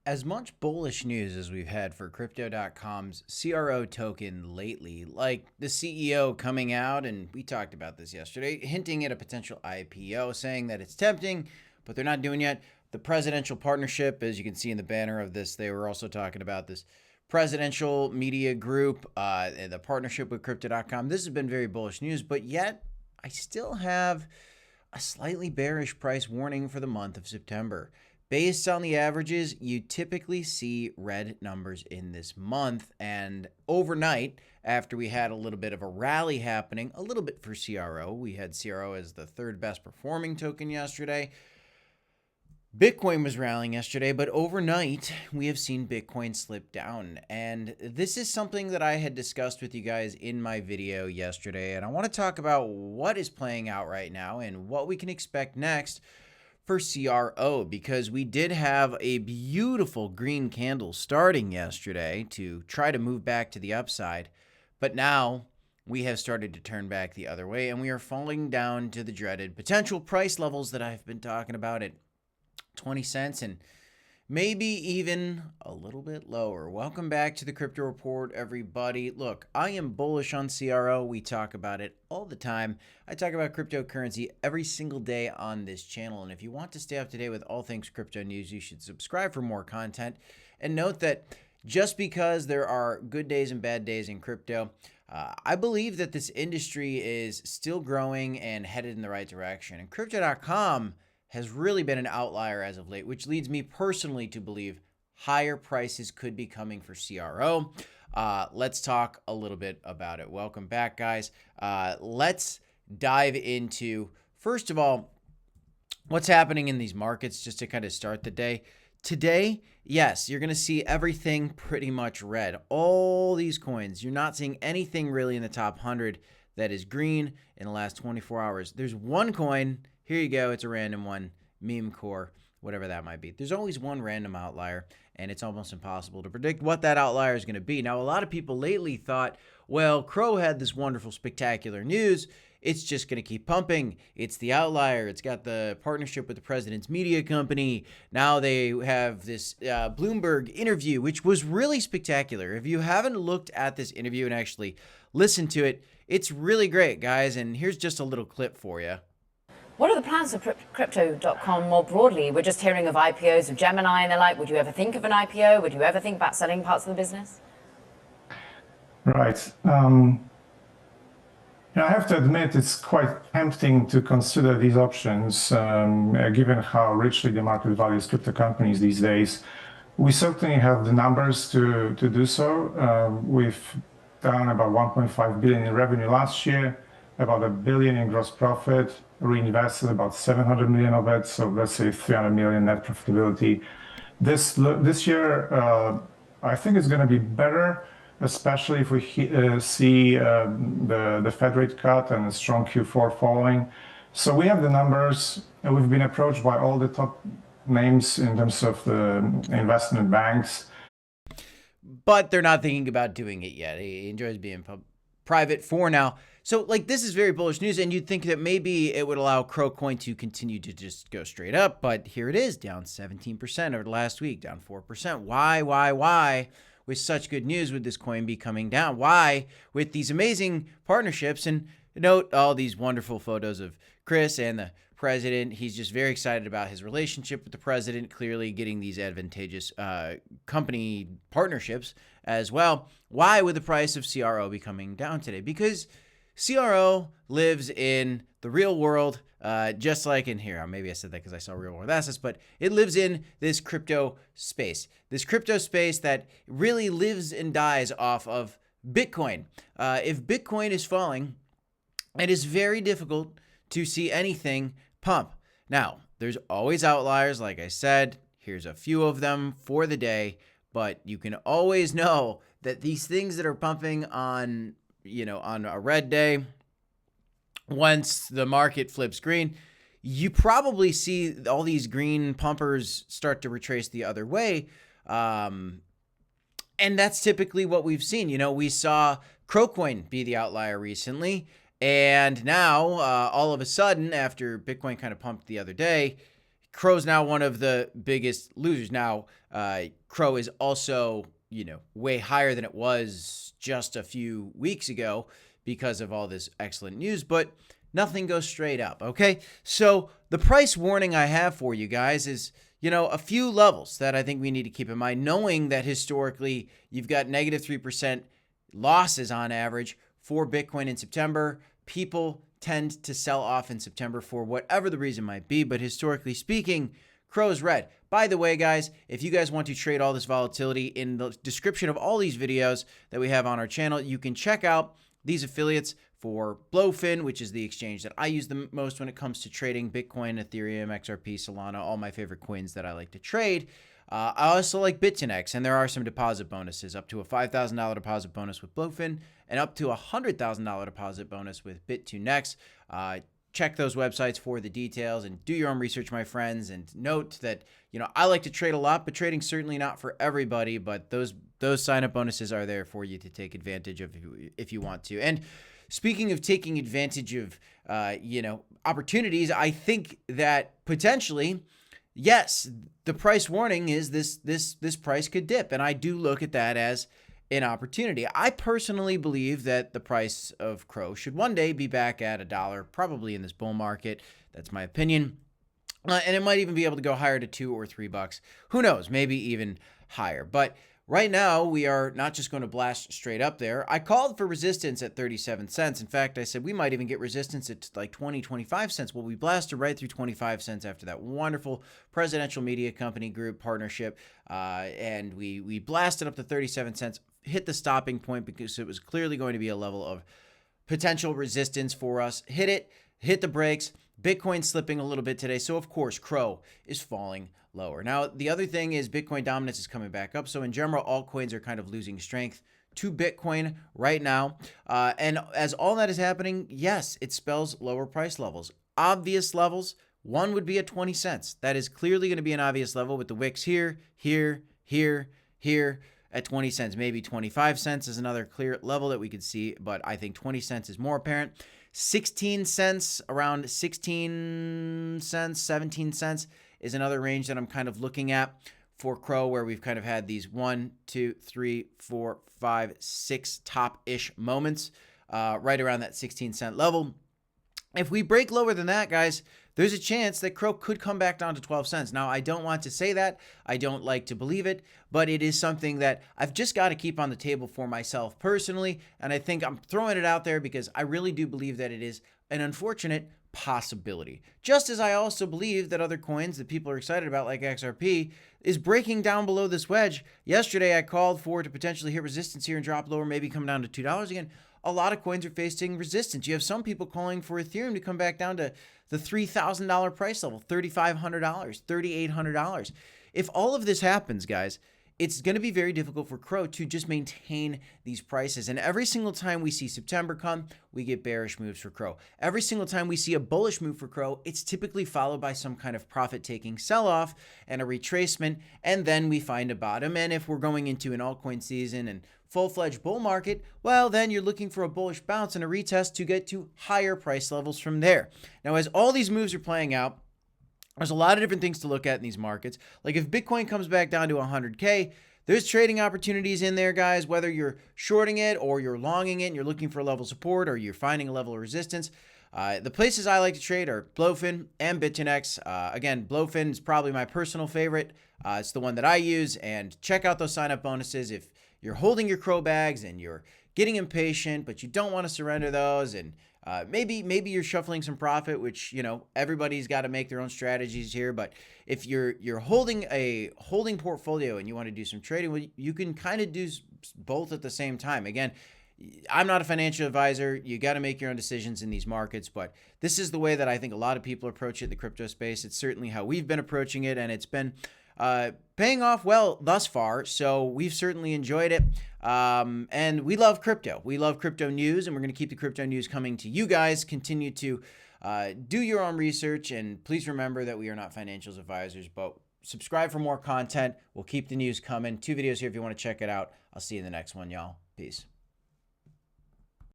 As much bullish news as we've had for Crypto.com's CRO token lately, like the CEO coming out, and we talked about this yesterday, hinting at a potential IPO, saying that it's tempting, but they're not doing yet. The presidential partnership, as you can see in the banner of this, they were also talking about this presidential media group, and the partnership with Crypto.com. This has been very bullish news, but yet I still have a slightly bearish price warning for the month of September. Based on the averages, you typically see red numbers in this month. And overnight, after we had a little bit of a rally happening, a little bit for CRO, we had CRO as the third best performing token yesterday. Bitcoin was rallying yesterday, but overnight, we have seen Bitcoin slip down. And this is something that I had discussed with you guys in my video yesterday. And I want to talk about what is playing out right now and what we can expect next for CRO, because we did have a beautiful green candle starting yesterday to try to move back to the upside, but now we have started to turn back the other way, and we are falling down to the dreaded potential price levels that I've been talking about at 20 cents and maybe even a little bit lower. Welcome back to the Crypto Report, everybody. Look, I am bullish on CRO. We talk about it all the time. I talk about cryptocurrency every single day on this channel. And if you want to stay up to date with all things crypto news, you should subscribe for more content. And note that just because there are good days and bad days in crypto, I believe that this industry is still growing and headed in the right direction. And Crypto.com has really been an outlier as of late, which leads me personally to believe higher prices could be coming for CRO. Let's talk a little bit about it. Welcome back, guys. Let's dive into, first of all, what's happening in these markets just to kind of start the day. Today, yes, you're going to see everything pretty much red. All these coins, you're not seeing anything really in the top 100 that is green in the last 24 hours. There's one coin. Here you go. It's a random one, meme core, whatever that might be. There's always one random outlier, and it's almost impossible to predict what that outlier is going to be. Now, a lot of people lately thought, well, CRO had this wonderful, spectacular news. It's just going to keep pumping. It's the outlier. It's got the partnership with the president's media company. Now they have this Bloomberg interview, which was really spectacular. If you haven't looked at this interview and actually listened to it, it's really great, guys. And here's just a little clip for you. What are the plans for Crypto.com more broadly? We're just hearing of IPOs of Gemini, and they're like, would you ever think of an IPO? Would you ever think about selling parts of the business? Right. I have to admit it's quite tempting to consider these options, given how richly the market values crypto companies these days. We certainly have the numbers to do so. We've done about 1.5 billion in revenue last year, about $1 billion in gross profit, reinvested about 700 million of it, so let's say 300 million net profitability. This year, I think it's going to be better, especially if we see the Fed rate cut and a strong Q4 following. So we have the numbers, and we've been approached by all the top names in terms of the investment banks. But they're not thinking about doing it yet. He enjoys being private for now. So this is very bullish news, and you'd think that maybe it would allow CRO coin to continue to just go straight up, but here it is, down 17% over the last week, down 4%. Why? With such good news would this coin be coming down? Why, with these amazing partnerships? And note all these wonderful photos of Chris and the president. He's just very excited about his relationship with the president, clearly getting these advantageous company partnerships as well. Why would the price of CRO be coming down today? Because CRO lives in the real world, just like in here. Maybe I said that because I saw real world assets, but it lives in this crypto space. This crypto space that really lives and dies off of Bitcoin. If Bitcoin is falling, it is very difficult to see anything pump. Now, there's always outliers, like I said. Here's a few of them for the day, but you can always know that these things that are pumping on a red day, once the market flips green, you probably see all these green pumpers start to retrace the other way. And that's typically what we've seen. We saw CROcoin be the outlier recently. And now, all of a sudden, after Bitcoin kind of pumped the other day, CRO's now one of the biggest losers. Now, CRO is also, way higher than it was just a few weeks ago because of all this excellent news, but nothing goes straight up, okay? So the price warning I have for you guys is, a few levels that I think we need to keep in mind, knowing that historically you've got negative 3% losses on average for Bitcoin in September. People tend to sell off in September for whatever the reason might be, but historically speaking, CRO's red. By the way, guys, if you guys want to trade all this volatility, in the description of all these videos that we have on our channel, you can check out these affiliates for Blowfin, which is the exchange that I use the most when it comes to trading Bitcoin, Ethereum, XRP, Solana, all my favorite coins that I like to trade. I also like Bitfinex, and there are some deposit bonuses, up to a $5,000 deposit bonus with Blowfin and up to a $100,000 deposit bonus with Bit2Next. Check those websites for the details and do your own research, my friends. And note that, I like to trade a lot, but trading's certainly not for everybody. But those sign-up bonuses are there for you to take advantage of if you want to. And speaking of taking advantage of, opportunities, I think that potentially, yes, the price warning is this price could dip. And I do look at that as an opportunity. I personally believe that the price of CRO should one day be back at $1, probably in this bull market. That's my opinion. And it might even be able to go higher to $2 or $3. Who knows? Maybe even higher. But right now, we are not just going to blast straight up there. I called for resistance at 37 cents. In fact, I said we might even get resistance at like 20, 25 cents. Well, we blasted right through 25 cents after that wonderful presidential media company group partnership. And we blasted up to 37 cents, hit the stopping point because it was clearly going to be a level of potential resistance for us. Hit the brakes. Bitcoin slipping a little bit today. So, of course, CRO is falling lower. Now, the other thing is Bitcoin dominance is coming back up. So, in general, altcoins are kind of losing strength to Bitcoin right now. And as all that is happening, yes, it spells lower price levels. Obvious levels, one would be at 20 cents. That is clearly going to be an obvious level with the wicks here, at 20 cents. Maybe 25 cents is another clear level that we could see, but I think 20 cents is more apparent. 16 cents, around 16 cents, 17 cents is another range that I'm kind of looking at for CRO, where we've kind of had these 1, 2, 3, 4, 5, 6 top-ish moments right around that 16-cent level. If we break lower than that, guys, there's a chance that CRO could come back down to 12 cents. Now, I don't want to say that. I don't like to believe it, but it is something that I've just got to keep on the table for myself personally, and I think I'm throwing it out there because I really do believe that it is an unfortunate possibility. Just as I also believe that other coins that people are excited about, like XRP, is breaking down below this wedge. Yesterday, I called for it to potentially hit resistance here and drop lower, maybe come down to $2 again. A lot of coins are facing resistance. You have some people calling for Ethereum to come back down to the $3,000 price level, $3,500, $3,800. If all of this happens, guys, it's going to be very difficult for CRO to just maintain these prices. And every single time we see September come, we get bearish moves for CRO. Every single time we see a bullish move for CRO, it's typically followed by some kind of profit-taking sell-off and a retracement, and then we find a bottom. And if we're going into an altcoin season and full-fledged bull market, well, then you're looking for a bullish bounce and a retest to get to higher price levels from there. Now, as all these moves are playing out, there's a lot of different things to look at in these markets. Like if Bitcoin comes back down to 100K, there's trading opportunities in there, guys, whether you're shorting it or you're longing it and you're looking for a level of support or you're finding a level of resistance. The places I like to trade are Blowfin and Bit2Next. Again, Blowfin is probably my personal favorite. It's the one that I use, and check out those sign-up bonuses. If you're holding your CRO bags and you're getting impatient, but you don't want to surrender those, and maybe you're shuffling some profit, which, everybody's got to make their own strategies here. But if you're holding a holding portfolio and you want to do some trading, well, you can kind of do both at the same time. Again, I'm not a financial advisor. You got to make your own decisions in these markets, but this is the way that I think a lot of people approach it in the crypto space. It's certainly how we've been approaching it, and it's been paying off well thus far. So we've certainly enjoyed it. And we love crypto. We love crypto news, and we're going to keep the crypto news coming to you guys. Continue to do your own research, and please remember that we are not financial advisors, but subscribe for more content. We'll keep the news coming. 2 videos here if you want to check it out. I'll see you in the next one, y'all. Peace.